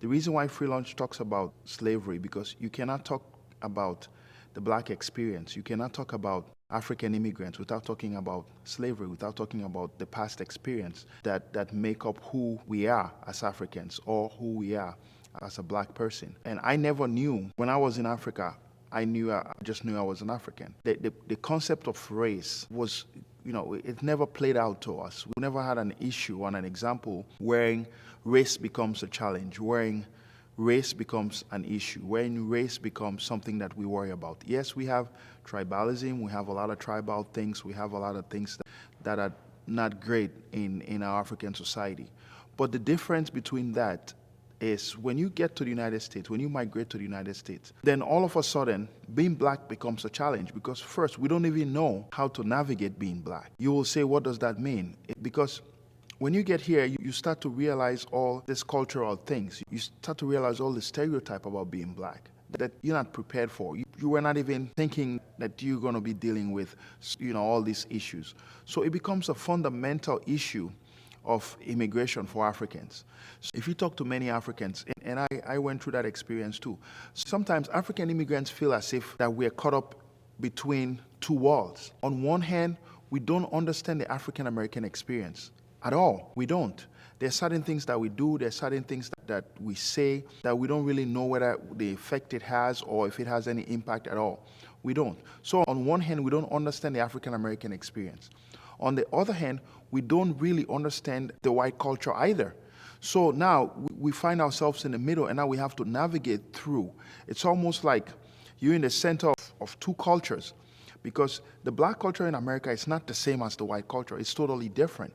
The reason why free lunch talks about slavery, because you cannot talk about the black experience. You cannot talk about African immigrants without talking about slavery, without talking about the past experience that make up who we are as Africans or who we are as a black person. And I never knew, when I was in Africa, I just knew I was an African. The concept of race was, it never played out to us. We never had an issue on an example wherein race becomes a challenge, wherein race becomes an issue, wherein race becomes something that we worry about. Yes, we have tribalism, we have a lot of tribal things, we have a lot of things that are not great in our African society. But the difference between that is when you get to the United States, when you migrate to the United States, then all of a sudden, being black becomes a challenge because first, we don't even know how to navigate being black. You will say, what does that mean? Because when you get here, you start to realize all these cultural things. You start to realize all the stereotype about being black that you're not prepared for. You were not even thinking that you're going to be dealing with, all these issues. So it becomes a fundamental issue of immigration for Africans. So if you talk to many Africans, and I went through that experience too, sometimes African immigrants feel as if that we're caught up between two walls. On one hand, we don't understand the African American experience at all. We don't. There's certain things that we do, there's certain things that we say that we don't really know whether the effect it has or if it has any impact at all. We don't. So on one hand, we don't understand the African American experience. On the other hand, we don't really understand the white culture either. So now we find ourselves in the middle and now we have to navigate through. It's almost like you're in the center of two cultures because the black culture in America is not the same as the white culture. It's totally different.